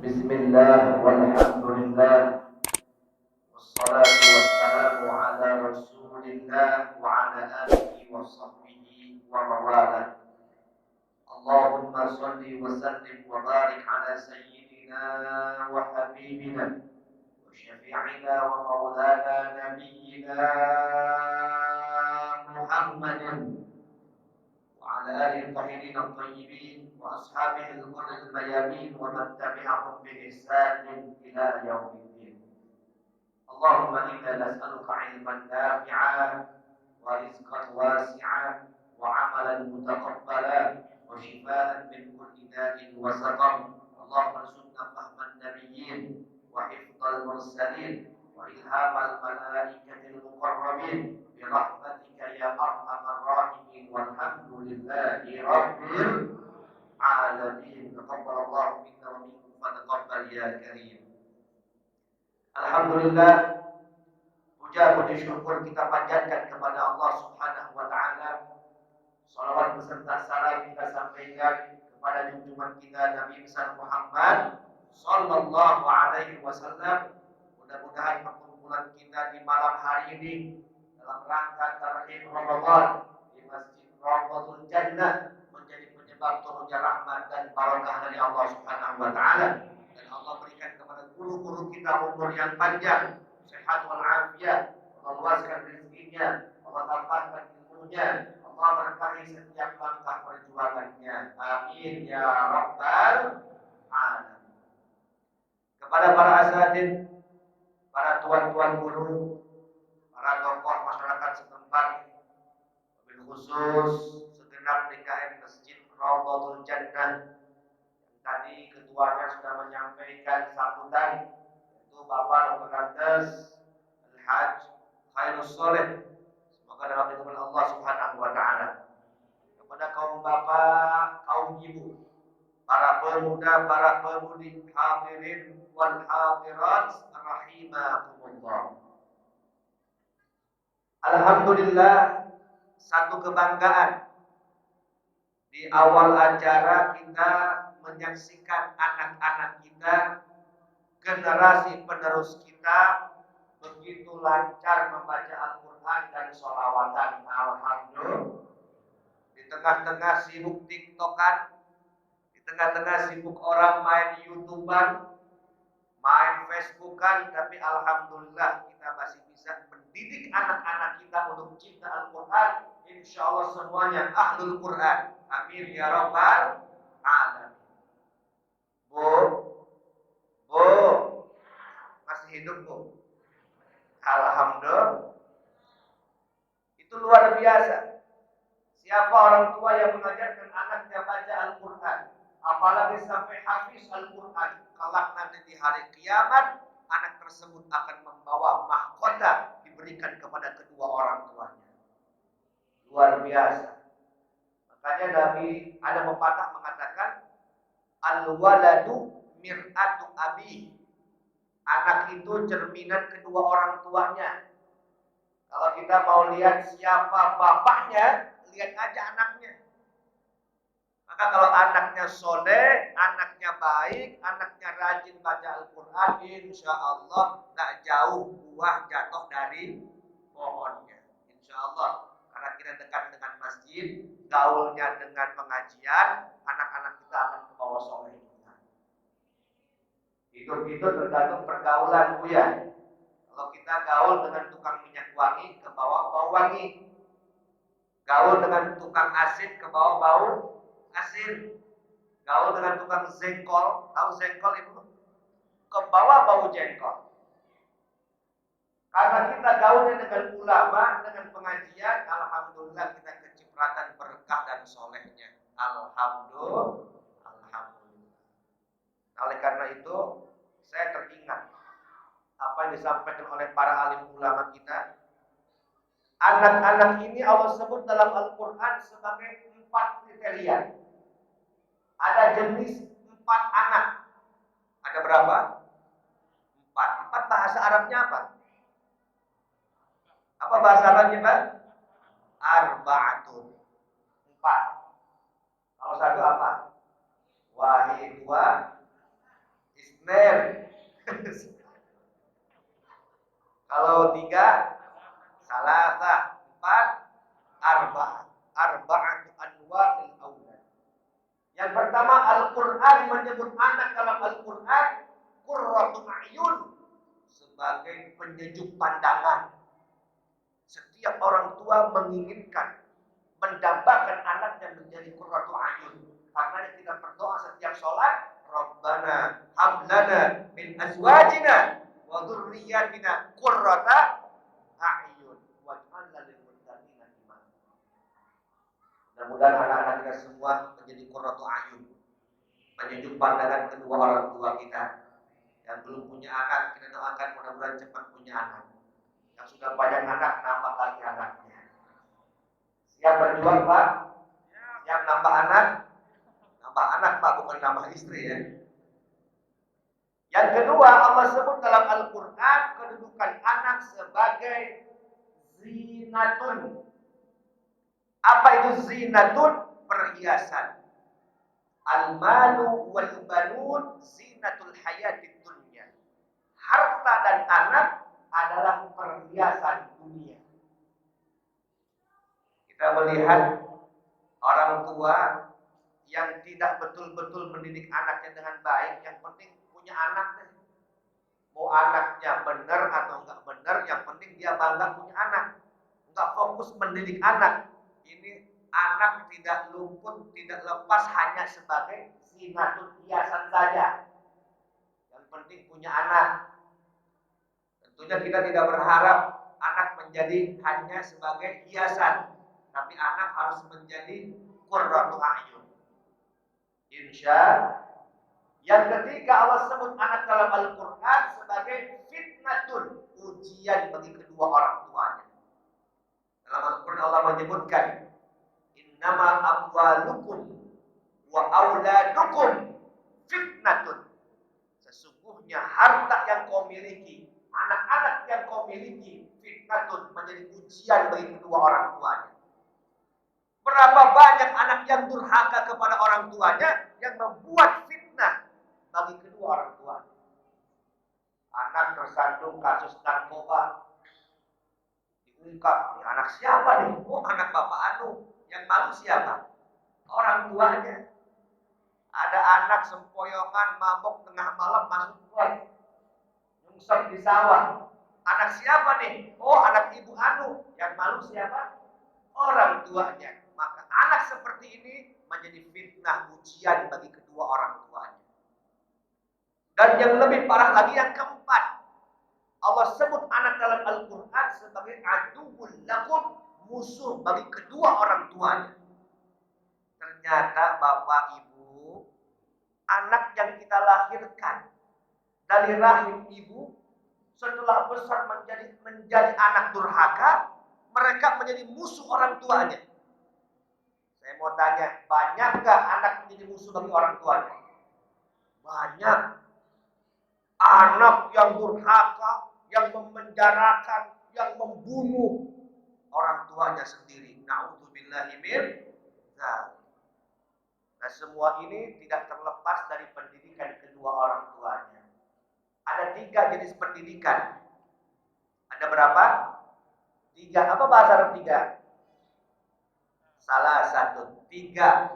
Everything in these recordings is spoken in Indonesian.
Bismillah walhamdulillah wassalatu wassalamu ala rasulillah wa ala alihi wa sahbihi wa mawalah. Allahumma salli wa sallim wa barik ala sayyidina wa habibina wa syafi'ina wa maulana nabiyyina Muhammadin وعلى آله الطاهرين الطيبين وأصحابه الغر الميامين ومن تبعهم بإحسان إلى يوم الدين. اللهم إنا نسألك علما نافعا ورزقا واسعا وعملا متقبلا وشفاء من كل داء وسقم. اللهم ارزقنا فهم النبيين وحفظ المرسلين وإلهام الملائكة المقربين برحمتك يا أرحم الراحمين والحمد لله رب العالمين. تقبل الله منا ومنكم فتقبل يا كريم. Alhamdulillah, puja puji syukur kita panjatkan kepada Allah Subhanahu wa taala. Salawat beserta salam kita sampaikan kepada junjungan kita Nabi besar Muhammad sallallahu alaihi wasallam. Mudah-mudahan perkumpulan kita di malam hari ini dalam rangka tarawih Ramadan di Masjid Rawdatul Jannah menjadi penyebab turunnya rahmat dan barakah dari Allah Subhanahu wa taala. Dan Allah berikan kepada guru-guru kita umur yang panjang, sehat wal afiat, Allah luaskan rezekinya, Allah tambahkan ilmunya, Allah berkahi setiap langkah perjuangannya. Amin ya rabbal alamin. Kepada para asatidz, para tuan-tuan guru, para tokoh masyarakat setempat, wabil khusus segenap DKM Masjid Rawdatul Jannah yang tadi ketuanya sudah menyampaikan sambutan, yaitu Bapak Dr. Andes Al-Hajj Khairus Soleh, semoga dalam lindungan Allah Subhanahu wa taala. Kepada kaum bapak, kaum ibu, para pemuda, para pemudi, hadirin wal hadirat rahimakumullah. Alhamdulillah, satu kebanggaan di awal acara kita menyaksikan anak-anak kita, generasi penerus kita begitu lancar membaca Al-Quran dan sholawatan. Alhamdulillah. Di tengah-tengah sibuk TikTokan, di tengah-tengah sibuk orang main YouTuber, main Facebookan, tapi alhamdulillah kita masih bisa mendidik anak-anak kita untuk cinta Al-Quran. Insya Allah semuanya ahlul Quran. Amin ya rabbal alamin. Bu, masih hidup bu? Alhamdulillah. Itu luar biasa. Siapa orang tua yang mengajarkan anaknya baca Al-Quran, apalagi sampai hafiz Al-Quran, kelak nanti di hari kiamat anak tersebut akan membawa mahkota diberikan kepada kedua orang tuanya. Luar biasa. Makanya Nabi ada pepatah mengatakan al-waladu mir'atu abi. Anak itu cerminan kedua orang tuanya. Kalau kita mau lihat siapa bapaknya, lihat aja anaknya. Maka kalau anaknya soleh, anaknya baik, anaknya rajin baca Al-Quran, insya Allah tak jauh buah jatuh dari pohonnya. Insya Allah. Karena kita dekat dengan masjid, gaulnya dengan pengajian, anak-anak kita akan ke bawah soleh. Hidup itu tergantung pergaulan bu ya. Kalau kita gaul dengan tukang minyak wangi, ke bawah bau wangi. Gaul dengan tukang asin, ke bawah bau asin. Gaul dengan tukang jengkol, tahu jengkol itu? Ke bawah bau jengkol. Karena kita gaulnya dengan ulama, dengan pengajian, alhamdulillah kita kecipratan berkah dan solehnya. Alhamdulillah. Oleh karena itu, saya teringat apa yang disampaikan oleh para alim ulama kita. Anak-anak ini Allah sebut dalam Al-Quran sebagai 4 kriteria. Ada jenis 4 anak. Ada berapa? 4. 4 bahasa Arabnya apa? Apa bahasa Arabnya Pak? Arba'atun. 4. Kalau satu apa? Wahid wa Isnin. Kalau 3, salasa. 4, arba'ah. Arba'atu anwa'il aulad. Yang pertama, Al-Quran menyebut anak dalam Al-Quran qurratu a'yun, sebagai penyejuk pandangan. Setiap orang tua menginginkan mendambakan anaknya menjadi qurratu a'yun. Karena kita berdoa setiap sholat, Rabbana hablana min azwajina wa dzurriyyatina qurrata a'yun waj'alna lil muttaqina imama. Mudah-mudahan anak-anak kita semua menjadi qurratu a'yun, menyejuk pandangan kedua orang tua kita. Yang belum punya anak, kita doakan mudah-mudahan cepat punya anak. Yang sudah banyak anak, nambah lagi anaknya. Siap berjuang, Pak? Siap nambah anak? Nambah anak, Pak, bukan nambah istri ya. Yang kedua, Allah sebut dalam Al-Quran kedudukan anak sebagai zinatun. Apa itu zinatun? Perhiasan. Al-malu wal banun zinatul hayatid dunya. Harta dan anak adalah perhiasan dunia. Kita melihat orang tua yang tidak betul-betul mendidik anaknya dengan baik, yang penting punya anak deh. Mau anaknya benar atau enggak benar, yang penting dia bangga punya anak. Enggak fokus mendidik anak. Ini anak tidak luput, tidak lepas hanya sebagai zinatul hiasan saja. Yang penting punya anak. Tentunya kita tidak berharap anak menjadi hanya sebagai hiasan, tapi anak harus menjadi qurratu a'yun. Insya. Yang ketiga, Allah sebut anak dalam Al-Quran sebagai fitnatun, ujian bagi kedua orang tuanya. Dalam Al-Quran Allah menyebutkan, innama amwalukum wa auladukum fitnatun. Sesungguhnya harta yang kau miliki, anak-anak yang kau miliki, fitnatun, menjadi ujian bagi kedua orang tuanya. Berapa banyak anak yang durhaka kepada orang tuanya yang membuat fitnah bagi kedua orang tuanya. Anak tersandung kasus narkoba, diungkap, ini anak siapa nih? Oh, anak Bapak Anu. Yang malu siapa? Orang tuanya. Ada anak sempoyongan mabok tengah malam masuk keluar, nyungsep di sawah. Anak siapa nih? Oh, anak Ibu Anu. Yang malu siapa? Orang tuanya. Maka anak seperti ini menjadi fitnah, ujian bagi kedua orang tuanya. Dan yang lebih parah lagi yang keempat, Allah sebut anak dalam Al-Quran sebagai aduwwul lakum, musuh bagi kedua orang tuanya. Ternyata Bapak Ibu, anak yang kita lahirkan dari rahim ibu, setelah besar menjadi anak durhaka, mereka menjadi musuh orang tuanya. Saya mau tanya, banyakkah anak menjadi musuh bagi orang tuanya? Banyak. Anak yang durhaka, yang memenjarakan, yang membunuh orang tuanya sendiri. Na'udzubillahi min dzalik. Nah, semua ini tidak terlepas dari pendidikan kedua orang tuanya. Ada 3 jenis pendidikan. Ada berapa? 3. Apa bahasa Arab 3? Salah satu. 3.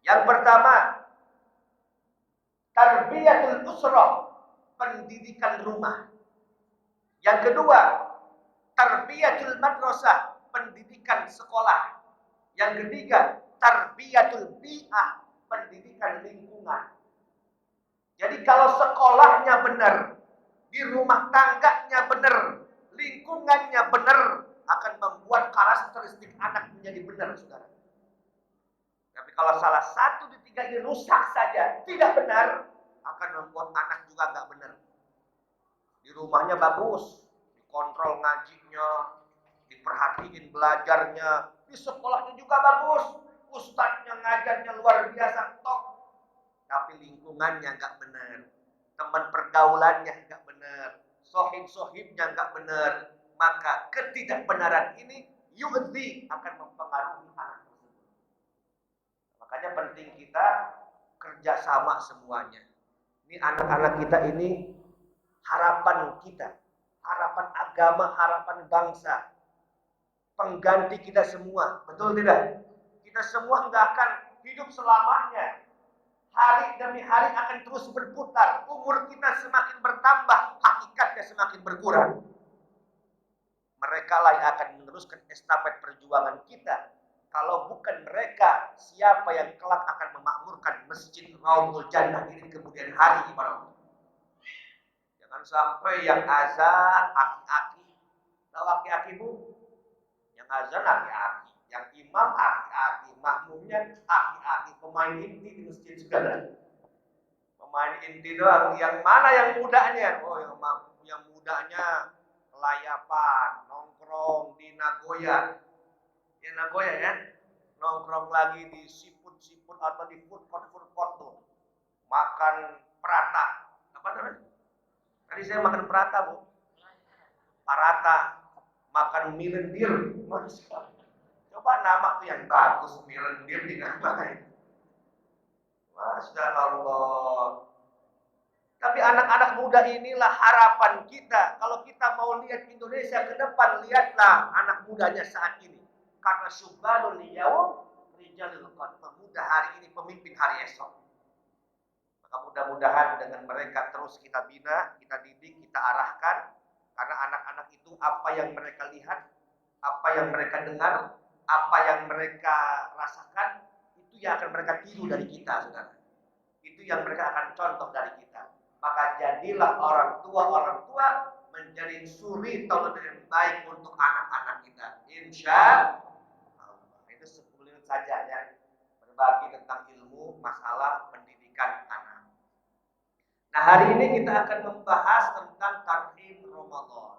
Yang pertama, tarbiyatul usrah, pendidikan rumah. Yang kedua, tarbiyatul madrasah, pendidikan sekolah. Yang ketiga, tarbiyatul bi'ah, pendidikan lingkungan. Jadi kalau sekolahnya benar, di rumah tangganya benar, lingkungannya benar, akan membuat karakteristik anak menjadi benar, saudara. Tapi kalau salah satu di 3 ini rusak saja, tidak benar, akan membuat anak juga nggak benar. Di rumahnya bagus, dikontrol ngajinya, diperhatiin belajarnya, di sekolahnya juga bagus, ustadznya ngajarnya luar biasa, top. Tapi lingkungannya nggak benar, teman pergaulannya nggak benar, sohib-sohibnya nggak benar, maka ketidakbenaran ini yu'dzi, akan mempengaruhi anak tersebut. Makanya penting kita kerjasama semuanya. Ini anak-anak kita ini harapan kita, harapan agama, harapan bangsa, pengganti kita semua, betul tidak? Kita semua nggak akan hidup selamanya. Hari demi hari akan terus berputar. Umur kita semakin bertambah, hakikatnya semakin berkurang. Mereka lah yang akan meneruskan estafet perjuangan kita. Kalau bukan mereka, siapa yang kelak akan memakmurkan Masjid Raudhul Jannah ini kemudian hari ibarat. Jangan sampai yang azan aki-aki. Tahu aki-aki Bu? Yang azan aki-aki, yang imam aki-aki, makmumnya aki-aki, pemain inti di masjid segala. Pemain inti doang. Yang mana yang mudanya? Oh, yang mudanya layapan, nongkrong di Nagoya. Ya Nagoya ya. Nongkrong lagi di siput-siput atau di food court tuh. Makan prata. Apa namanya? Tadi saya makan prata, Bu. Parata. Makan milendir. Coba nama tuh yang bagus, milendir dinamain. Masya Allah. Tapi anak-anak muda inilah harapan kita. Kalau kita mau lihat Indonesia ke depan, lihatlah anak mudanya saat ini. Karena syubbanul yaum rijalul qad. Pemuda hari ini pemimpin hari esok. Maka mudah-mudahan dengan mereka terus kita bina, kita didik, kita arahkan. Karena anak-anak itu apa yang mereka lihat, apa yang mereka dengar, apa yang mereka rasakan, itu yang akan mereka tiru dari kita, saudara. Itu yang mereka akan contoh dari kita. Maka jadilah orang tua menjadi suri tauladan yang baik untuk anak-anak kita. Insya Allah. Itu 10 menit saja ya. Berbagi tentang ilmu masalah pendidikan anak. Nah, hari ini kita akan membahas tentang tarhib Ramadan.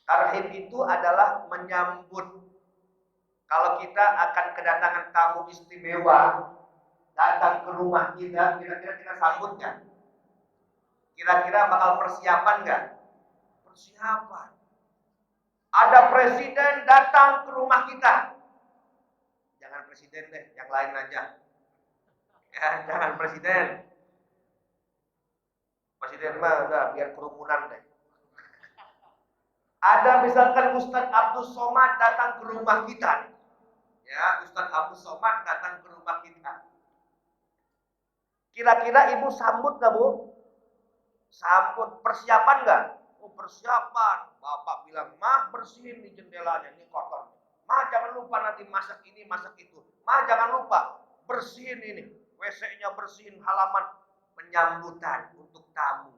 Tarhib itu adalah menyambut. Kalau kita akan kedatangan tamu istimewa datang ke rumah kita, kira-kira kita sambut nggak? Kira-kira bakal persiapan nggak? Persiapan. Ada presiden datang ke rumah kita. Jangan presiden deh, yang lain aja. Ya, jangan presiden. Presiden mah udah biar kerumunan deh. Ada misalkan Ustadz Abdul Somad datang ke rumah kita. Ya, Ustadz Abdul Somad datang ke rumah kita. Kira-kira ibu sambut nggak, Bu? Sambut. Persiapan nggak? Oh, persiapan. Bapak bilang, Mah bersihin nih jendelanya, ini kotor. Mah jangan lupa nanti masak ini, masak itu. Mah jangan lupa bersihin ini. WC-nya bersihin, halaman. Penyambutan untuk tamu.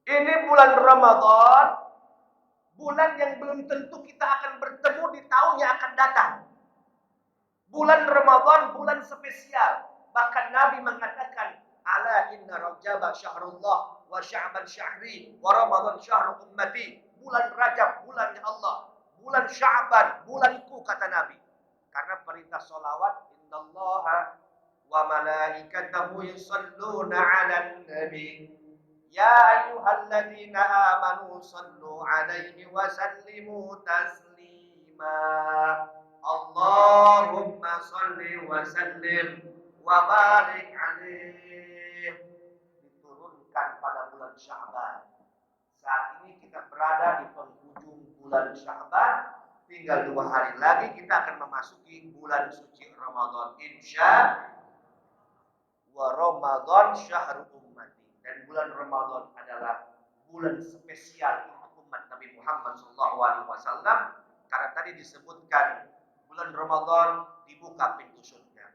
Ini bulan Ramadan. Bulan yang belum tentu kita akan bertemu di tahun yang akan datang. Bulan Ramadan, bulan spesial. Bahkan Nabi mengatakan, ala inna Rajab syahrullah wa sya'ban syahri wa Ramadan syahru ummati. Bulan Rajab, bulannya Allah. Bulan Sya'ban, bulanku, kata Nabi. Karena perintah sholawat, innallaha wa malaikatahu yusalluna 'alan nabi. Ya ayyuhalladzina amanu sallu 'alaihi wa sallimu taslima. Allahumma salli wa sallim wa barik alaih. Diturunkan pada bulan Sya'ban. Saat ini kita berada di penghujung bulan Sya'ban. Tinggal 2 hari lagi kita akan memasuki bulan suci Ramadan. Insya wa Ramadan syahrul ummati. Dan bulan Ramadan adalah bulan spesial untuk umat Nabi Muhammad SAW. Karena tadi disebutkan bulan Ramadan dibuka pintu surga.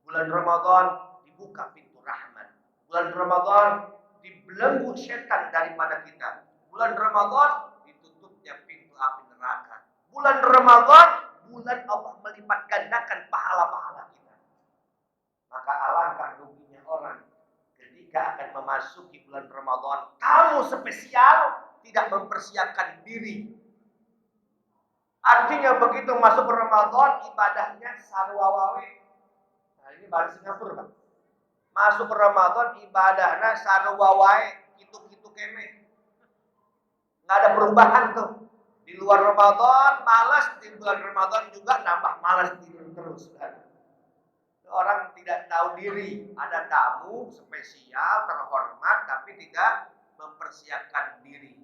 Bulan Ramadan dibuka pintu rahmat. Bulan Ramadan dibelenggu setan daripada kita. Bulan Ramadan ditutupnya pintu api neraka. Bulan Ramadan, bulan Allah melipat gandakan pahala-pahala kita. Maka alangkah ruginya orang ketika akan memasuki bulan Ramadan, tamu spesial tidak mempersiapkan diri. Artinya begitu masuk Ramadan, ibadahnya sarwawawe. Nah, ini bahasa Singapura, Pak. Masuk Ramadan, ibadahnya sarwawawe, gitu-gitu kene. Nggak ada perubahan tuh. Di luar Ramadan malas, di bulan Ramadan juga nambah malas tidur terus. Orang tidak tahu diri. Ada tamu spesial, terhormat, tapi tidak mempersiapkan diri.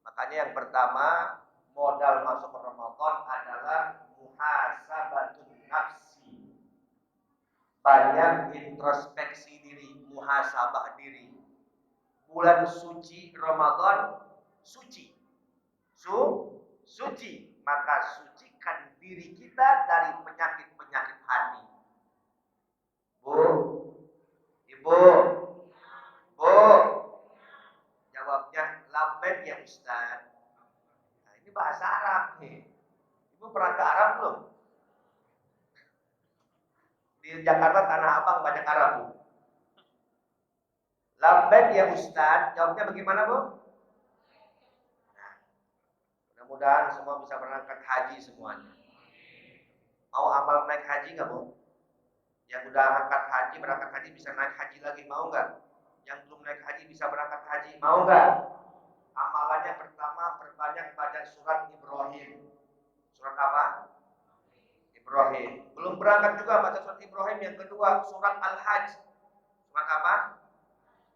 Makanya yang pertama, modal masuk Ramadan adalah muhasabatun nafsi. Banyak introspeksi diri, muhasabah diri. Bulan suci Ramadan, suci. Suci. Maka sucikan diri kita dari penyakit-penyakit hati. Bu, Ibu, Bu. Jawabnya labbaik ya Ustaz. Nah, ini bahasa Arab nih. Ibu pernah ke Arab belum? Di Jakarta Tanah Abang banyak Arab, Bu. Labbaik ya Ustaz. Jawabnya bagaimana, Bu? Nah, mudah-mudahan semua bisa berangkat haji semuanya. Mau amal naik haji nggak, Bu? Yang udah angkat haji, berangkat haji bisa naik haji lagi, mau nggak? Yang belum naik haji bisa berangkat haji, mau nggak? Amalannya pertama, perbanyak baca surat Ibrahim. Surat apa? Ibrahim. Belum berangkat juga baca surat Ibrahim. Yang kedua, surat Al-Hajj. Surat apa?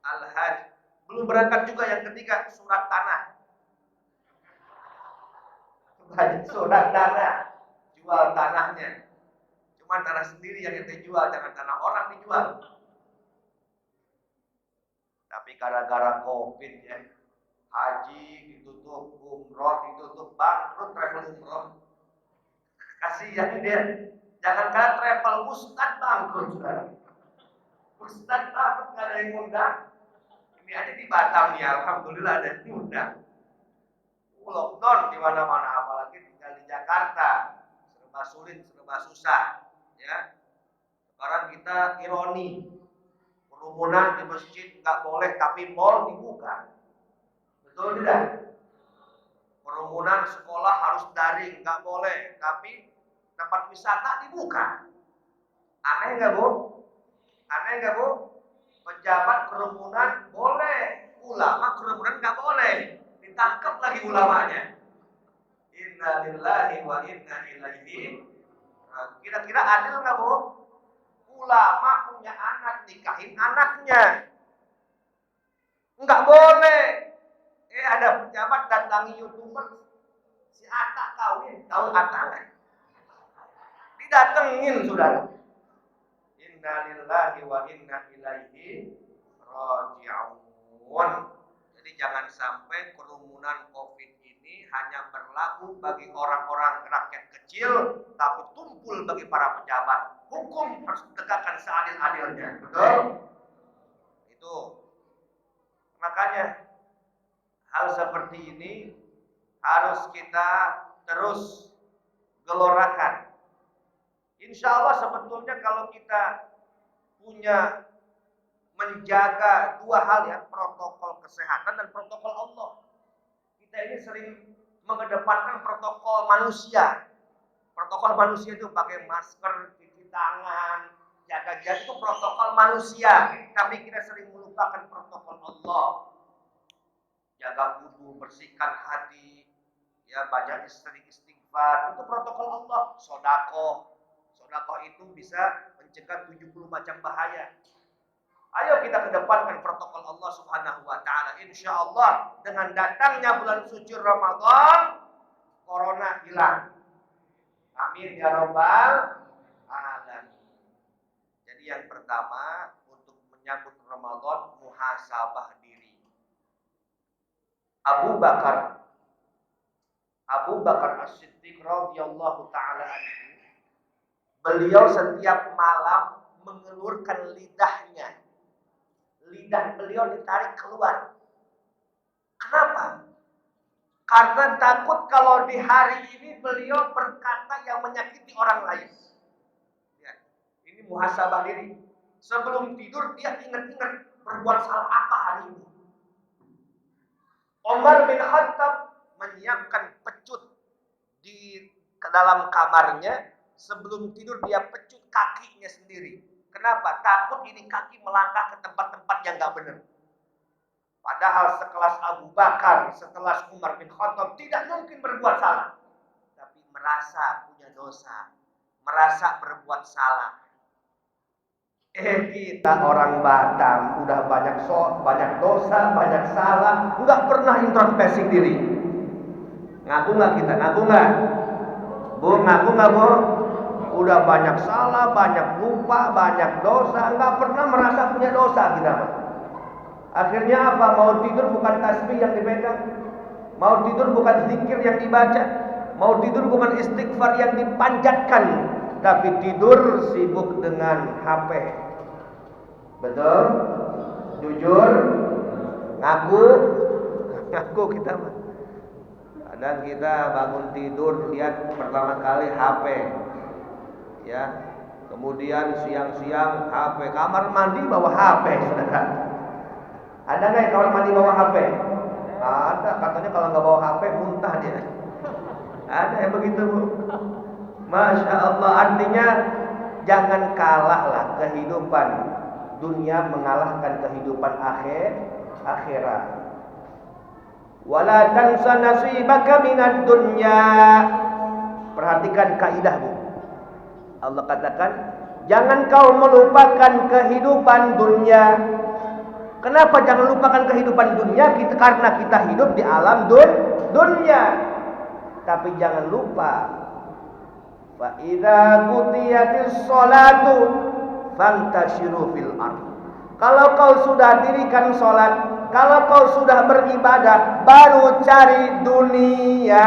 Al-Hajj. Belum berangkat juga yang ketiga, surat tanah. Baca surat tanah. Jual tanahnya. Cuma tanah sendiri yang ente jual, jangan tanah orang dijual. Tapi gara-gara Covid ya, haji ditutup, umroh ditutup, bangkrut travel umroh. Kasihan dia. Jangankan travel, ustad bangkrut sudah. Ustad bangkrut nggak ada yang ngundang. Ini aja di Batam nih, alhamdulillah ada yang ngundang. Lockdown di mana-mana, apalagi tinggal di Jakarta, serba sulit, serba susah. Ya, sekarang kita ironi, kerumunan di masjid nggak boleh, tapi mall dibuka. Betul tidak? Kerumunan sekolah harus daring, nggak boleh, tapi tempat wisata dibuka. Aneh nggak, Bu? Aneh nggak, Bu? Pejabat kerumunan boleh, ulama kerumunan nggak boleh. Ditangkap lagi ulamanya. Inna lillahi wa inna ilaihi. Kira-kira adil nggak, Bu? Ulama punya anak, nikahin anaknya. Nggak boleh. Ada pejabat datangi YouTuber, si Atta kawin, tahu Atta nggak? Didatengin, saudara. Inna lillahi wa inna ilaihi raji'un. Jadi jangan sampai kerumunan Covid ini hanya berlaku bagi orang-orang rakyat kecil, tapi tumpul bagi para pejabat. Hukum harus ditegakkan seadil-adilnya. Betul? Itu. Makanya hal seperti ini harus kita terus gelorakan. Insya Allah sebetulnya kalau kita punya menjaga dua hal ya, protokol kesehatan dan protokol Allah. Kita ini sering mengedepankan protokol manusia. Protokol manusia itu pakai masker, cuci tangan, jaga jarak itu protokol manusia. Tapi kita sering melupakan protokol Allah. Jaga wudu, bersihkan hati, ya baca istighfar, itu protokol Allah. Sodako itu bisa mencegah 70 macam bahaya. Ayo kita kedepankan protokol Allah Subhanahu wa taala. Insyaallah dengan datangnya bulan suci Ramadan, corona hilang. Amin ya rabbal alamin. Jadi yang pertama untuk menyambut Ramadan, muhasabah diri. Abu Bakar As-Siddiq radhiyallahu taala anhu, beliau setiap malam mengelurkan lidahnya. Lidah beliau ditarik keluar. Kenapa? Karena takut kalau di hari ini beliau berkata yang menyakiti orang lain. Ya, ini muhasabah diri. Sebelum tidur dia ingat-ingat berbuat salah apa hari ini. Umar bin Khattab menyiapkan pecut di dalam kamarnya. Sebelum tidur dia pecut kakinya sendiri. Kenapa? Takut ini kaki melangkah ke tempat-tempat yang gak benar. Padahal sekelas Abu Bakar, sekelas Umar bin Khattab tidak mungkin berbuat salah. Tapi merasa punya dosa. merasa berbuat salah. Kita orang Batam udah banyak dosa, banyak salah, nggak pernah introspeksi diri. Ngaku nggak kita? Ngaku nggak? Bu, ngaku nggak bu? Udah banyak salah, banyak lupa, banyak dosa, nggak pernah merasa punya dosa kita. Akhirnya apa? Mau tidur bukan tasbih yang dipegang, mau tidur bukan zikir yang dibaca, mau tidur bukan istighfar yang dipanjatkan, tapi tidur sibuk dengan HP. Betul? Jujur? Ngaku? Ngaku kita mah. Kadang kita bangun tidur lihat pertama kali HP. Ya. Kemudian siang-siang HP, kamar mandi bawa HP, Saudara. Ada nggak yang kamar mandi bawa HP? Ada, katanya kalau nggak bawa HP muntah dia. Ada yang begitu, Bu. Masya Allah, artinya jangan kalahlah kehidupan dunia mengalahkan kehidupan akhirat. Wala tansa nasibaka minad dunya. Perhatikan kaidah, Bu. Allah katakan, jangan kau melupakan kehidupan dunia. Kenapa jangan lupakan kehidupan dunia? Karena kita hidup di alam dunia. Tapi jangan lupa, fa idza qutiyatis sholatu fantashiru fil ardh. Kalau kau sudah dirikan sholat, kalau kau sudah beribadah, baru cari dunia.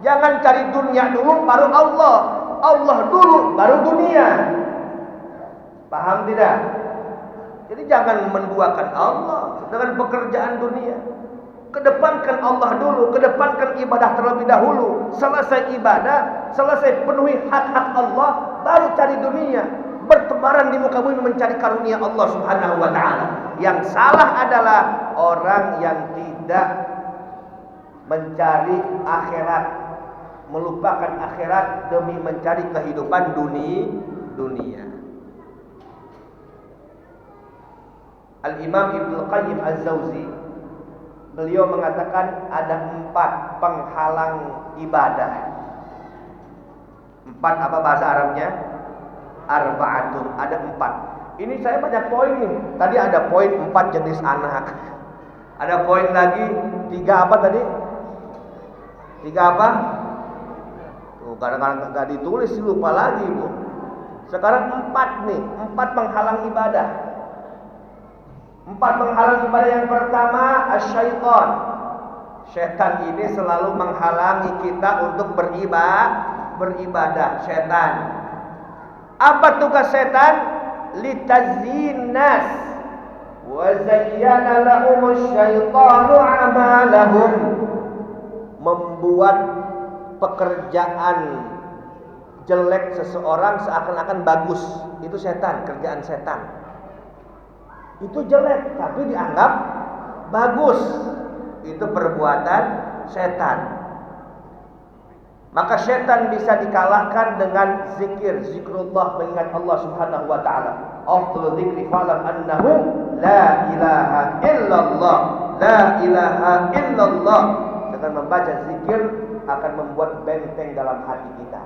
Jangan cari dunia dulu, baru Allah. Allah dulu, baru dunia. Paham tidak? Jadi jangan menduakan Allah dengan pekerjaan dunia. Kedepankan Allah dulu, kedepankan ibadah terlebih dahulu. Selesai ibadah, selesai penuhi hak-hak Allah, baru cari dunia. Bertebaran di muka bumi mencari karunia Allah Subhanahu wa taala. Yang salah adalah orang yang tidak mencari akhirat, melupakan akhirat demi mencari kehidupan dunia. Al-Imam Ibnu Qayyim Az-Zawzi, beliau mengatakan ada 4 penghalang ibadah. 4 apa bahasa Arabnya? Arba'atun, ada 4. Ini saya banyak poin nih. Tadi ada poin 4 jenis anak. Ada poin lagi 3 apa tadi? 3 apa? Tuh, kadang-kadang enggak ditulis, lupa lagi, Bu. Sekarang 4 nih, 4 penghalang ibadah. 4 penghalang ibadah. Yang pertama, asyaiton. Setan ini selalu menghalangi kita untuk beribadah. Setan. Apa tugas setan? Litazyinas wa zayyana lahumus syaitanu a'malahum. Membuat pekerjaan jelek seseorang seakan-akan bagus. Itu setan, kerjaan setan. Itu jelek tapi dianggap bagus. Itu perbuatan setan. Maka setan bisa dikalahkan dengan zikir, zikrullah, mengingat Allah Subhanahu wa taala. Afdhalu dzikri fa'lam annahu la ilaha illallah. La ilaha illallah. Dengan membaca zikir akan membuat benteng dalam hati kita.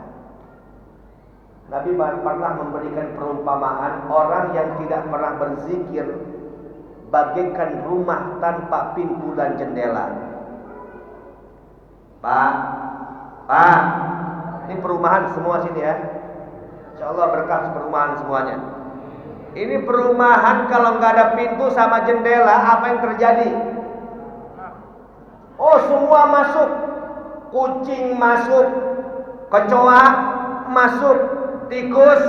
Nabi pernah memberikan perumpamaan orang yang tidak pernah berzikir bagaikan rumah tanpa pintu dan jendela. Pak, ini perumahan semua sini ya. Insyaallah berkah perumahan semuanya. Ini perumahan kalau nggak ada pintu sama jendela, apa yang terjadi? Oh, semua masuk. Kucing masuk, kecoa masuk, tikus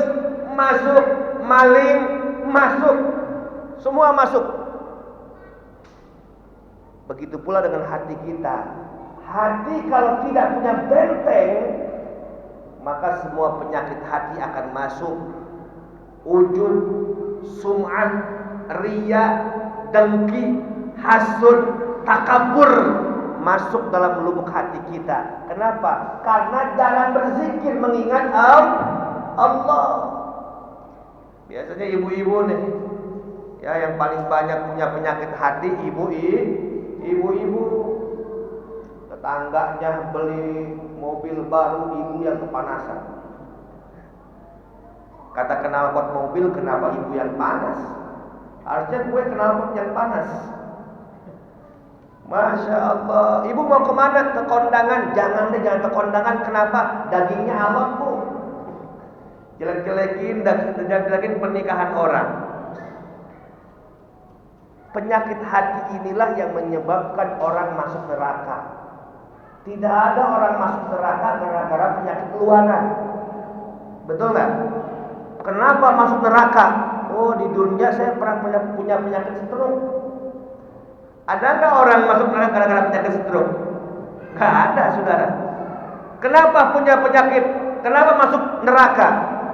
masuk, maling masuk, semua masuk. Begitu pula dengan hati kita. Hati kalau tidak punya benteng, maka semua penyakit hati akan masuk. Ujub, sum'ah, riya, dengki, hasud, takabur masuk dalam lubuk hati kita. Kenapa? Karena jarang berzikir mengingat Allah. Biasanya ibu-ibu nih, ya yang paling banyak punya penyakit hati ibu-ibu. Tetangganya beli mobil baru, ibu yang kepanasan. Kata knalpot mobil, kenapa ibu yang panas? Harusnya gue knalpot yang panas. Masya Allah. Ibu mau kemana? Ke kondangan. Jangan ke kondangan. Kenapa? Dagingnya awak bu. Jelek-jelekin pernikahan orang. Penyakit hati inilah yang menyebabkan orang masuk neraka. Tidak ada orang masuk neraka gara-gara penyakit keluaran. Betul nggak? Kenapa masuk neraka? Oh, di dunia saya pernah punya penyakit stroke. Ada nggak orang masuk neraka gara-gara penyakit stroke? Nggak ada, saudara. Kenapa punya penyakit? Kenapa masuk neraka?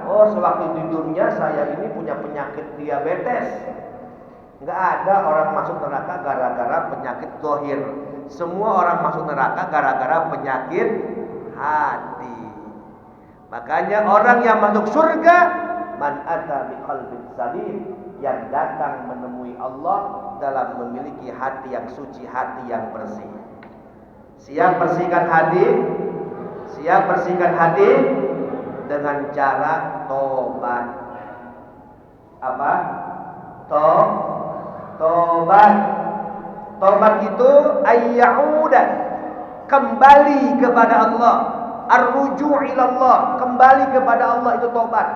Oh, sewaktu di dunia saya ini punya penyakit diabetes. Nggak ada orang masuk neraka gara-gara penyakit zahir. Semua orang masuk neraka gara-gara penyakit hati. Makanya orang yang masuk surga, man ata biqalbin salim, yang datang menemui Allah dalam memiliki hati yang suci, hati yang bersih. Siap bersihkan hati? Siap bersihkan hati dengan cara tobat. Apa? Tobat. Tobat itu ayyauda, kembali kepada Allah. Ar-ruju' ila Allah, kembali kepada Allah, itu tobat.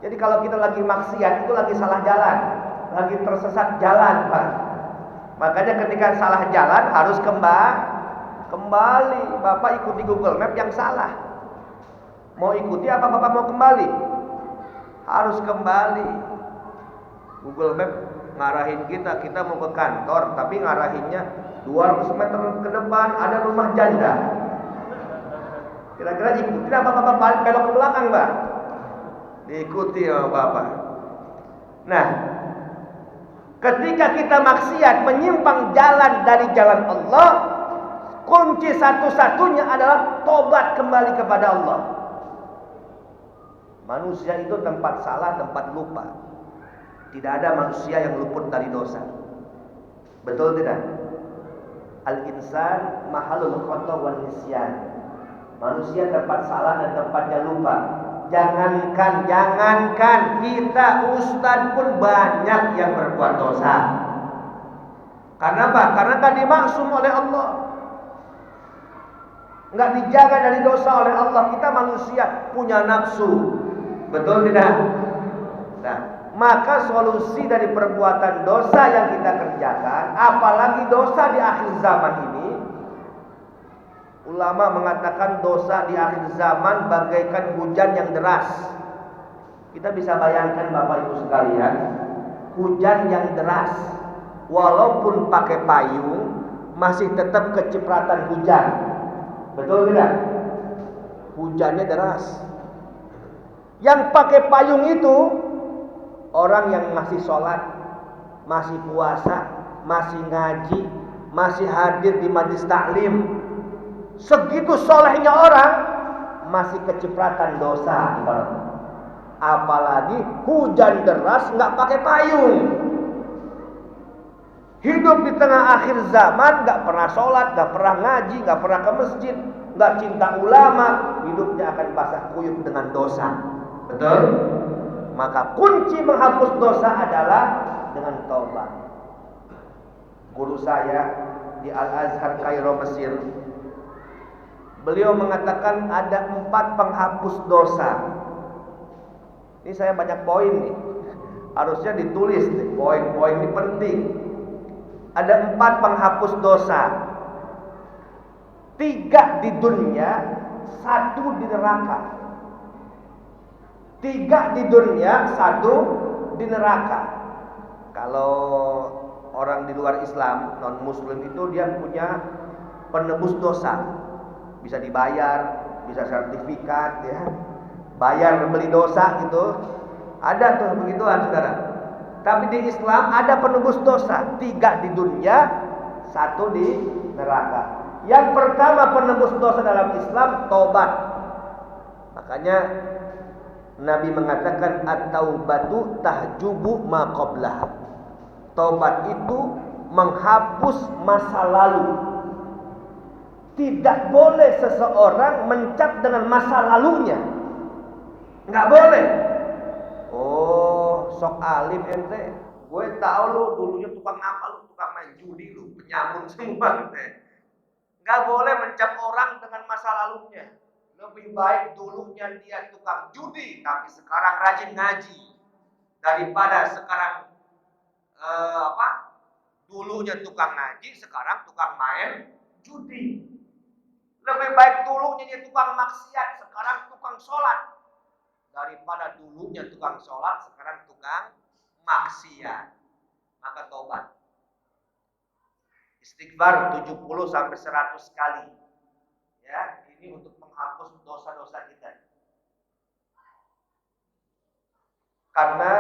Jadi kalau kita lagi maksiat, itu lagi salah jalan, lagi tersesat jalan, Pak. Makanya ketika salah jalan harus kembali. Bapak ikuti Google Map yang salah. Mau ikuti apa Bapak mau kembali? Harus kembali. Google Map ngarahin kita mau ke kantor, tapi ngarahinnya 200 meter ke depan ada rumah janda. Kira-kira ikuti apa Bapak belok ke belakang, Mbak? Diikuti ya Bapak. Nah, ketika kita maksiat, menyimpang jalan dari jalan Allah, kunci satu-satunya adalah tobat kembali kepada Allah. Manusia itu tempat salah, tempat lupa. Tidak ada manusia yang luput dari dosa. Betul tidak? Al-insan mahalul khata wal nisyan. Manusia tempat salah dan tempatnya lupa. Jangankan kita ustadz pun banyak yang berbuat dosa. Karena apa? Karena kan dimaksum oleh Allah. Enggak dijaga dari dosa oleh Allah. Kita manusia punya nafsu. Betul tidak? Nah, maka solusi dari perbuatan dosa yang kita kerjakan, apalagi dosa di akhir zaman ini, ulama mengatakan dosa di akhir zaman bagaikan hujan yang deras. Kita bisa bayangkan Bapak Ibu sekalian, hujan yang deras, walaupun pakai payung masih tetap kecipratan hujan. Betul tidak? Hujannya deras. Yang pakai payung itu orang yang masih sholat, masih puasa, masih ngaji, masih hadir di majlis taklim. Segitu solehnya orang masih kecipratan dosa. Apalagi hujan deras nggak pakai payung. Hidup di tengah akhir zaman, nggak pernah sholat, nggak pernah ngaji, nggak pernah ke masjid, nggak cinta ulama, hidupnya akan basah kuyup dengan dosa. Betul? Maka kunci menghapus dosa adalah dengan taubat. Guru saya di Al-Azhar Kairo Mesir, beliau mengatakan ada 4 penghapus dosa. Ini saya banyak poin nih, harusnya ditulis nih. Poin-poin ini penting. Ada 4 penghapus dosa. 3 di dunia, 1 di neraka. 3 di dunia, 1 di neraka. Kalau orang di luar Islam, non Muslim itu dia punya penebus dosa, bisa dibayar, bisa sertifikat, ya, bayar beli dosa gitu. Ada tuh begituan, saudara. Tapi di Islam ada penebus dosa, 3 di dunia, 1 di neraka. Yang pertama penebus dosa dalam Islam, tobat. Makanya Nabi mengatakan at-taubatu tahjubu ma qablaha. Taubat itu menghapus masa lalu. Tidak boleh seseorang mencap dengan masa lalunya. Enggak boleh. Oh, sok alim ente. Gue tahu lu dulunya tukang apa, lu tukang main judi, lu penyamun semua ente. Nggak boleh mencap orang dengan masa lalunya. Lebih baik dulunya dia tukang judi, tapi sekarang rajin ngaji. Daripada sekarang dulunya tukang ngaji, sekarang tukang main judi. Lebih baik dulunya dia tukang maksiat, sekarang tukang sholat. Daripada dulunya tukang sholat, sekarang tukang maksiat. Maka tobat. Istighfar 70 sampai 100 kali. Ya, ini untuk menghapus dosa-dosa kita. Karena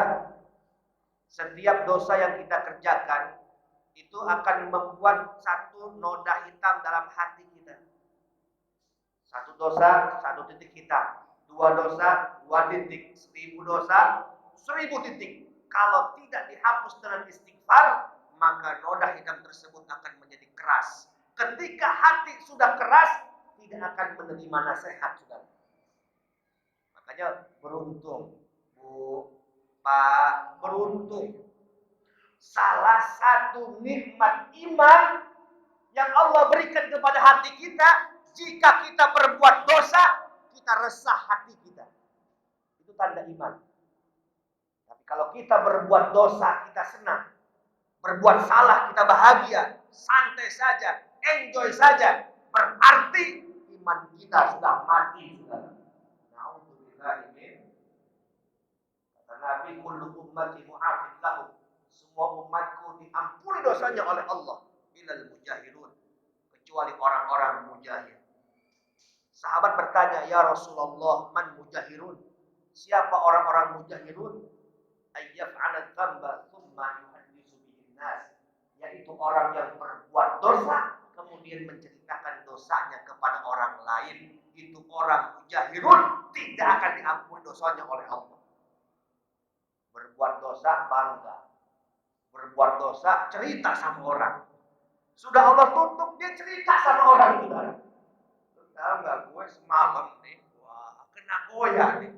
setiap dosa yang kita kerjakan itu akan membuat satu noda hitam dalam hati kita. Satu dosa, satu titik hitam. Dua dosa, 2 titik. 1000 dosa, 1000 titik. Kalau tidak dihapus dengan istighfar, maka noda hitam tersebut akan menjadi keras. Ketika hati sudah keras, tidak akan menerima nasihat, saudara. Makanya beruntung, Bu, Pak, beruntung. Salah satu nikmat iman yang Allah berikan kepada hati kita, jika kita berbuat dosa, kita resah hati kita. Itu tanda iman. Tapi kalau kita berbuat dosa, kita senang. Berbuat salah, kita bahagia. Santai saja, enjoy saja. Berarti iman kita sudah mati, saudara. Na'udzubillah ini. Kata Nabi, kullu ummati mu'afin lahum. Semua umatku diampuni dosanya oleh Allah. Ilal mujahirun. Kecuali orang-orang mujahir. Sahabat bertanya, ya Rasulullah, man mujahirun? Siapa orang-orang mujahirun? Ayyaf'ala dzamba tsumma yuhaddisu bihin nas. Yaitu orang yang berbuat dosa kemudian menceritakan dosanya kepada orang lain. Itu orang mujahirun, tidak akan diampuni dosanya oleh Allah. Berbuat dosa bangga. Berbuat dosa cerita sama orang. Sudah Allah tutup, dia cerita sama orang, saudara. Tahu nggak, gue semalam nih, wah, kena goyah nih.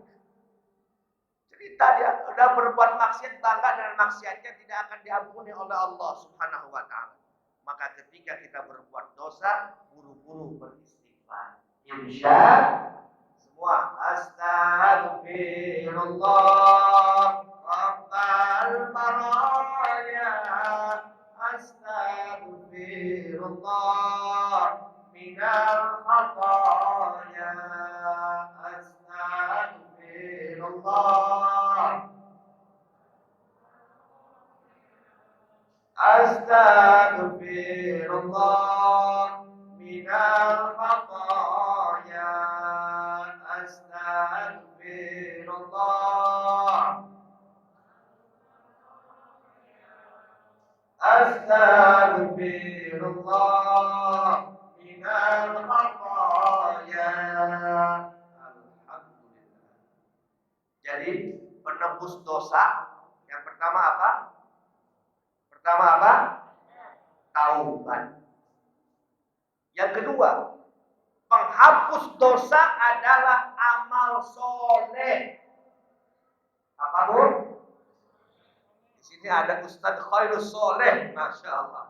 Cerita dia udah berbuat maksiat, bangga dengan maksiatnya tidak akan diampuni oleh Allah Subhanahu wa taala. Maka ketika kita berbuat dosa, buru-buru beristighfar. Insya semua astagfirullah rabbal baraya, astagfirullah minal khataya, astagfirullah, astagfirullah minal khataya, astagfirullah, astagfirullah minal khataya. Alhamdulillah. Jadi penebus dosa yang pertama apa? Pertama apa? Taubat. Yang kedua, penghapus dosa adalah amal soleh. Apa, Bu? Di sini ada Ustadz Khairus Soleh, Masya Allah.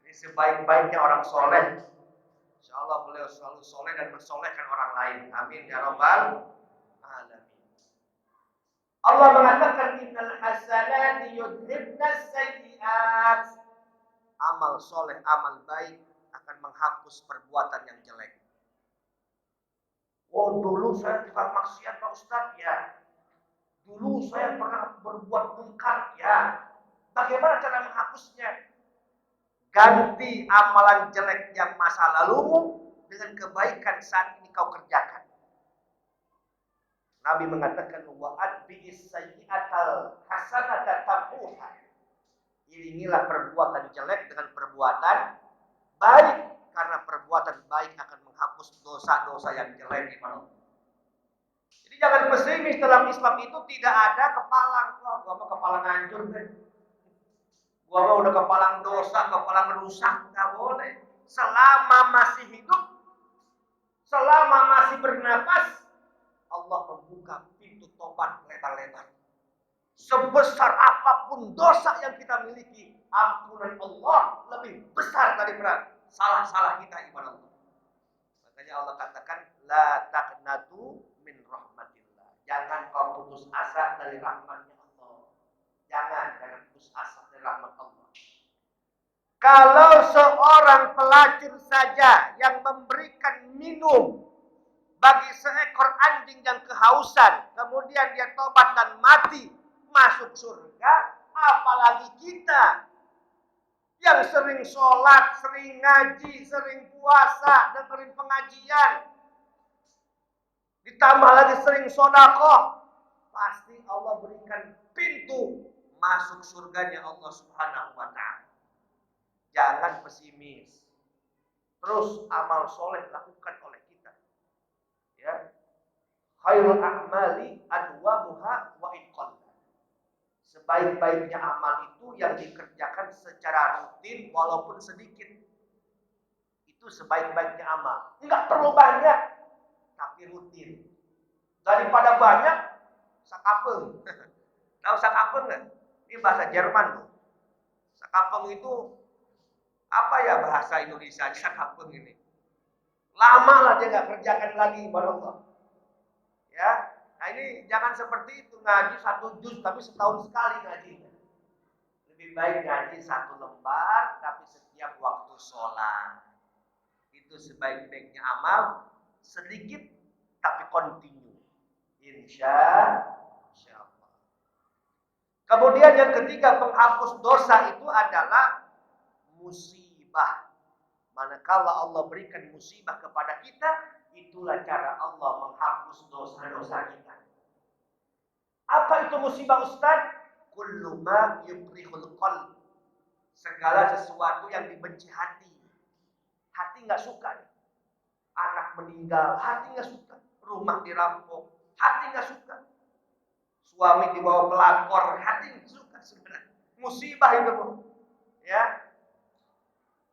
Ini sebaik-baiknya orang soleh. Insya Allah beliau selalu soleh dan mensolehkan orang lain. Amin ya Rabbal alamin. Allah mengatakan innal hasanati yudhibnas sayyi'at. Amal soleh, amal baik akan menghapus perbuatan yang jelek. Oh, dulu saya tukang maksiat Pak Ustaz, ya. Dulu saya pernah berbuat mungkar, ya. Bagaimana cara menghapusnya? Ganti amalan jelek yang masa lalumu dengan kebaikan saat ini kau kerjakan. Nabi mengatakan wa atbi'is sayyi'atal hasanata tamhuha. Iringilah perbuatan jelek dengan perbuatan baik, karena perbuatan baik akan menghapus dosa-dosa yang jelek. Jadi jangan pesimis, dalam Islam itu tidak ada kepalang. Wah, gua mah kepalang hancur deh. Gua mah udah kepalang dosa, kepalang rusak, nggak boleh. Selama masih hidup, selama masih bernapas, Allah membuka pintu tobat lebar-lebar. Sebesar apapun dosa yang kita miliki, ampunan Allah lebih besar daripada salah-salah kita ibadah Allah. Makanya Allah katakan, la taqnatu min rahmatillah. Jangan kau putus asa dari rahmatnya Allah. Jangan putus asa dari rahmat Allah. Kalau seorang pelacur saja yang memberikan minum bagi seekor anjing yang kehausan, kemudian dia tobat dan mati, masuk surga, apalagi kita yang sering sholat, sering ngaji, sering puasa, dengerin pengajian, ditambah lagi sering sodakoh, pasti Allah berikan pintu masuk surganya Allah Subhanahu wa ta'ala. Jangan pesimis. Terus amal soleh lakukan oleh kita. Ya. Khairul a'mali adwamuha wa iqalla. Sebaik-baiknya amal itu yang dikerjakan secara rutin walaupun sedikit. Itu sebaik-baiknya amal. Enggak perlu banyak, tapi rutin. Daripada banyak, sakapeng. Tahu sakapeng enggak? Ini bahasa Jerman tuh. Sakapeng itu apa ya bahasa Indonesia sakapeng ini? Lama lah dia enggak kerjakan lagi ibadah Allah. Ya, nah ini jangan seperti itu, ngaji 1 juz tapi setahun sekali ngajinya. Lebih baik ngaji 1 lembar tapi setiap waktu sholat. Itu sebaik-baiknya amal, sedikit tapi continue. Insya Allah. Kemudian yang ketiga, penghapus dosa itu adalah musibah. Manakala Allah berikan musibah kepada kita, itulah cara Allah menghapus dosa-dosa kita. Apa itu musibah Ustaz? Kullu ma yukrihul qalb. Segala sesuatu yang dibenci hati. Hati nggak suka. Anak meninggal, hati nggak suka. Rumah dirampok, hati nggak suka. Suami dibawa pelakor, hati nggak suka sebenarnya. Musibah itu, ya.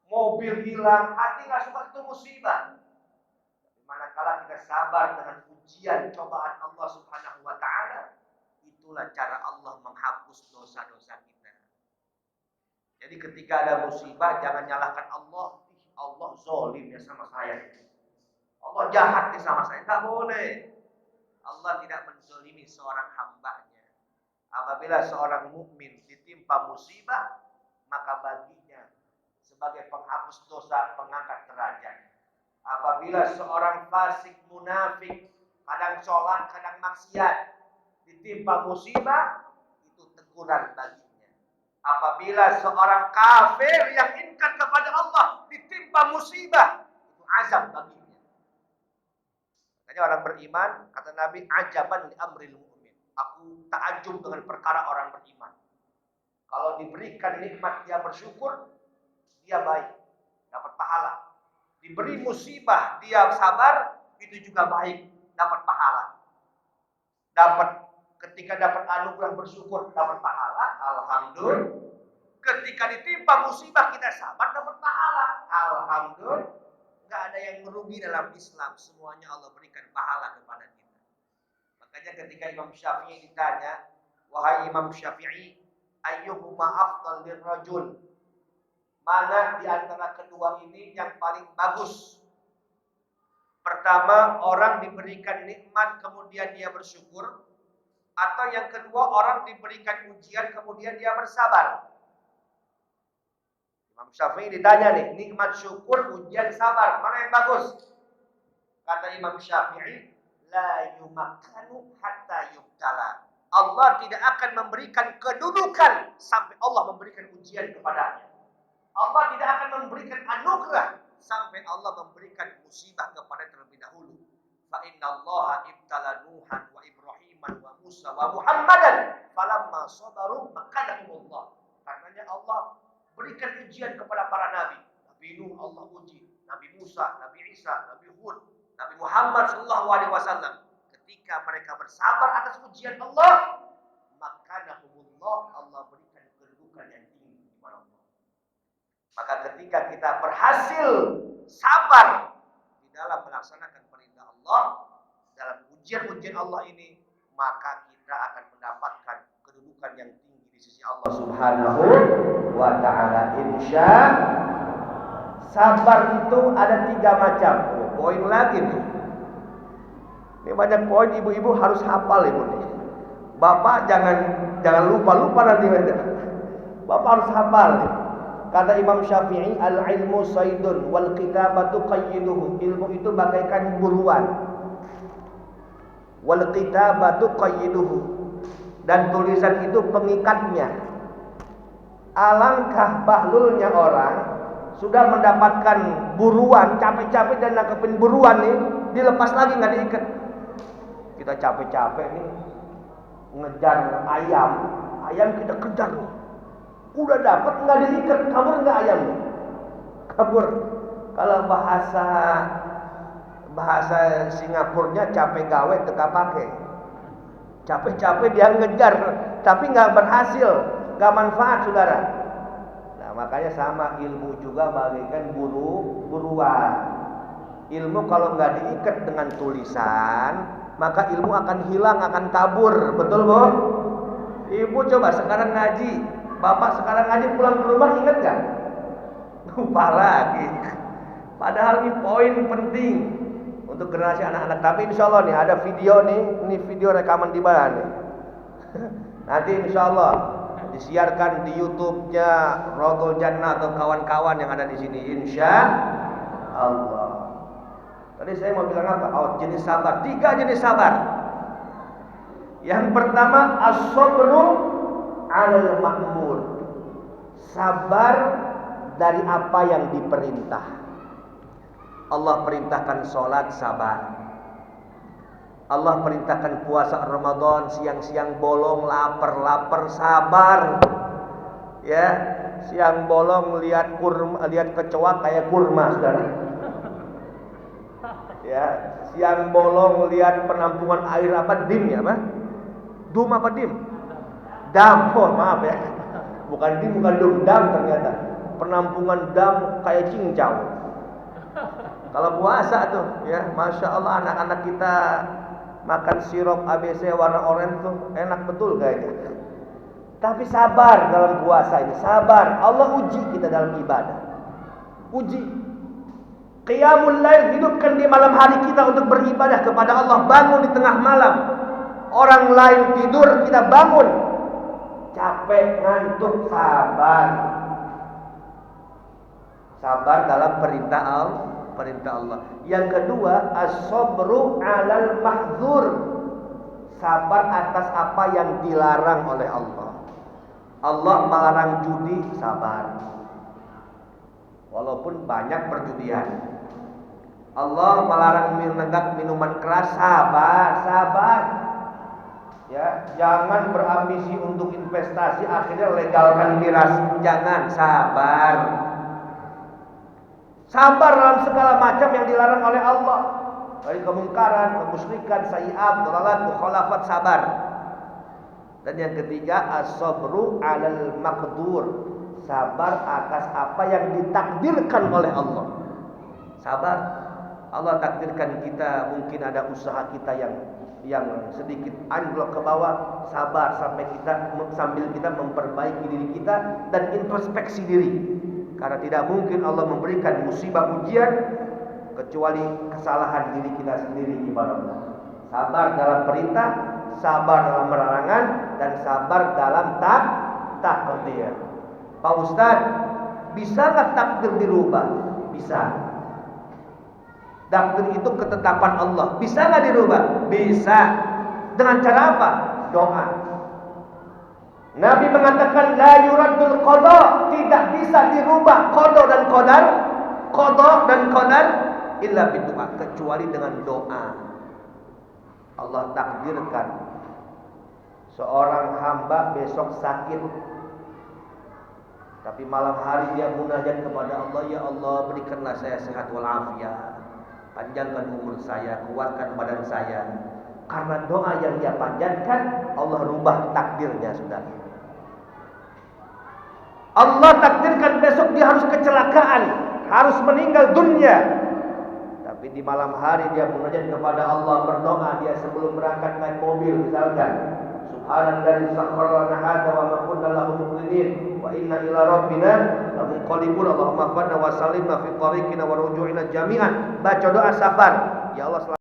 Mobil hilang, hati nggak suka, itu musibah. Manakala kita sabar dengan ujian cobaan Allah Subhanahu wa ta'ala, itulah cara Allah menghapus dosa-dosa kita. Jadi ketika ada musibah, jangan nyalahkan Allah. Allah zalim ya sama saya. Allah jahat ya sama saya. Tak boleh. Allah tidak menzalimi seorang hambanya. Apabila seorang mukmin ditimpa musibah, maka baginya sebagai penghapus dosa, pengangkat derajat. Apabila seorang fasik munafik, kadang sholat, kadang maksiat, ditimpa musibah, itu teguran baginya. Apabila seorang kafir yang ingkar kepada Allah ditimpa musibah, itu azab baginya. Makanya orang beriman, kata Nabi, ajaban li amril mu'min. Aku takjub dengan perkara orang beriman. Kalau diberikan nikmat dia bersyukur, dia baik, dapat pahala. Diberi musibah dia sabar, itu juga baik, dapat pahala. Ketika dapat anugerah bersyukur dapat pahala, alhamdulillah. Ketika ditimpa musibah kita sabar dapat pahala, alhamdulillah. Enggak ada yang merugi dalam Islam, semuanya Allah berikan pahala kepada kita. Makanya ketika Imam Syafi'i ditanya, wahai Imam Syafi'i, ayyuhuma afdal lirrajul? Mana di antara kedua ini yang paling bagus? Pertama, orang diberikan nikmat kemudian dia bersyukur, atau yang kedua orang diberikan ujian kemudian dia bersabar. Imam Syafi'i ditanya nih, nikmat syukur, ujian sabar, mana yang bagus? Kata Imam Syafi'i, la yumakkanu hatta yubtala. Allah tidak akan memberikan kedudukan sampai Allah memberikan ujian kepadanya. Allah tidak akan memberikan anugerah sampai Allah memberikan musibah kepada terlebih dahulu. Fa innallaha ibtala Nuhan wa Ibrahiman wa Musa wa Muhammadan falamma sabaru makanahumullah. Karenanya Allah berikan ujian kepada para nabi. Nabi Nuh Allah uji, Nabi Musa, Nabi Isa, Nabi Hud, Nabi Muhammad sallallahu alaihi wasallam. Ketika mereka bersabar atas ujian Allah, makanahumullah, Allah berikan kedudukan yang tinggi kepada Allah. Maka ketika kita berhasil sabar di dalam melaksanakan perintah Allah, dalam ujian-ujian Allah ini, maka kita akan mendapatkan kedudukan kedudukan yang tinggi di sisi Allah Subhanahu wa ta'ala. Insya sabar itu ada 3 macam. Poin lagi nih. Ini banyak poin, ibu-ibu harus hafal ibu nih. Bapak jangan lupa nanti. Bapak harus hafal nih. Kata Imam Syafi'i, al-ilmu saydun wal kitabatu qayyiduhu. Ilmu itu bagaikan buruan. Wal kitabatu qayyiduhu. Dan tulisan itu pengikatnya. Alangkah bahlulnya orang sudah mendapatkan buruan, capek-capek dan nangkepin buruan nih, dilepas lagi nggak diikat. Kita capek-capek nih ngejar ayam kita kejar nih. Udah dapat nggak diikat, kabur nggak ayamnya? Kabur. Kalau bahasa Singapurnya capek gawe teka pakai. Capek-capek dia ngejar, tapi nggak berhasil, nggak manfaat saudara. Nah makanya sama ilmu juga bagaikan buruan. Ilmu kalau nggak diikat dengan tulisan, maka ilmu akan hilang, akan kabur. Betul bu? Ibu coba sekarang ngaji, bapak sekarang ngaji pulang ke rumah ingat nggak? Lupa lagi. Padahal ini poin penting untuk generasi anak-anak. Tapi insya Allah nih ada video nih, ini video rekaman di mana nih? Nanti insya Allah disiarkan di YouTube-nya Rotul Jannah atau kawan-kawan yang ada di sini. Insya Allah. Tadi saya mau bilang apa? Oh, jenis sabar. 3 jenis sabar. Yang pertama as-sabru 'alal ma'mur. Sabar dari apa yang diperintah. Allah perintahkan sholat, sabar. Allah perintahkan puasa Ramadan, siang-siang bolong, lapar, sabar. Ya, siang bolong lihat kecoa kayak kurma, saudara. Ya, siang bolong lihat penampungan air apa dim ya, apa? Dum apa dim? Dam. Oh, maaf ya. Bukan dim, bukan dum, dam ternyata. Penampungan dam kayak cincau. Kalau puasa tuh, ya, masya Allah anak-anak kita makan sirup ABC warna oranye tuh enak betul kayaknya. Tapi sabar dalam puasa ini, sabar. Allah uji kita dalam ibadah. Uji. Qiyamul lail, hidupkan di malam hari kita untuk beribadah kepada Allah. Bangun di tengah malam. Orang lain tidur, kita bangun. Capek, ngantuk, sabar. Sabar dalam perintah Allah. Yang kedua, as-sabru 'alal mahdzur. Sabar atas apa yang dilarang oleh Allah. Allah melarang judi, sabar. Walaupun banyak perjudian. Allah melarang menenggak minuman keras, sabar. Ya, jangan berambisi untuk investasi akhirnya legalkan miras. Jangan, sabar. Sabar dalam segala macam yang dilarang oleh Allah. Dari kemungkaran, kemusyrikan, sayyi'at, dhalalat, mukhalafat, sabar. Dan yang ketiga, as-sabru 'alal maqdur. Sabar atas apa yang ditakdirkan oleh Allah. Sabar. Allah takdirkan kita, mungkin ada usaha kita yang sedikit anjlok ke bawah, sabar sambil kita memperbaiki diri kita dan introspeksi diri. Karena tidak mungkin Allah memberikan musibah ujian kecuali kesalahan diri kita sendiri, ibadah Allah. Sabar dalam perintah, sabar dalam larangan, dan sabar dalam takdir. Pak Ustadz, bisa nggak takdir dirubah? Bisa. Takdir itu ketetapan Allah. Bisa nggak dirubah? Bisa. Dengan cara apa? Doa. Nabi mengatakan la yuraddul qada, tidak bisa dirubah qada dan qadar illa bidu'a, kecuali dengan doa. Allah takdirkan seorang hamba besok sakit, tapi malam hari dia munajat kepada Allah, ya Allah berikanlah saya sehat walafiat, panjangkan umur saya, kuatkan badan saya. Karena doa yang dia panjatkan, Allah rubah takdirnya, saudara. Allah takdirkan besok dia harus kecelakaan, harus meninggal dunia. Tapi di malam hari dia munajat kepada Allah, berdoa dia sebelum berangkat naik mobil misalkan. Subhanalladzi sakhkhara lana hadza wa ma kunna lahu muqrinin wa inna ila rabbina lamunqalibun. Allahumma fadna wa sallimna fi tariqina wa ruju'ina jami'an. Baca doa safar. Ya Allah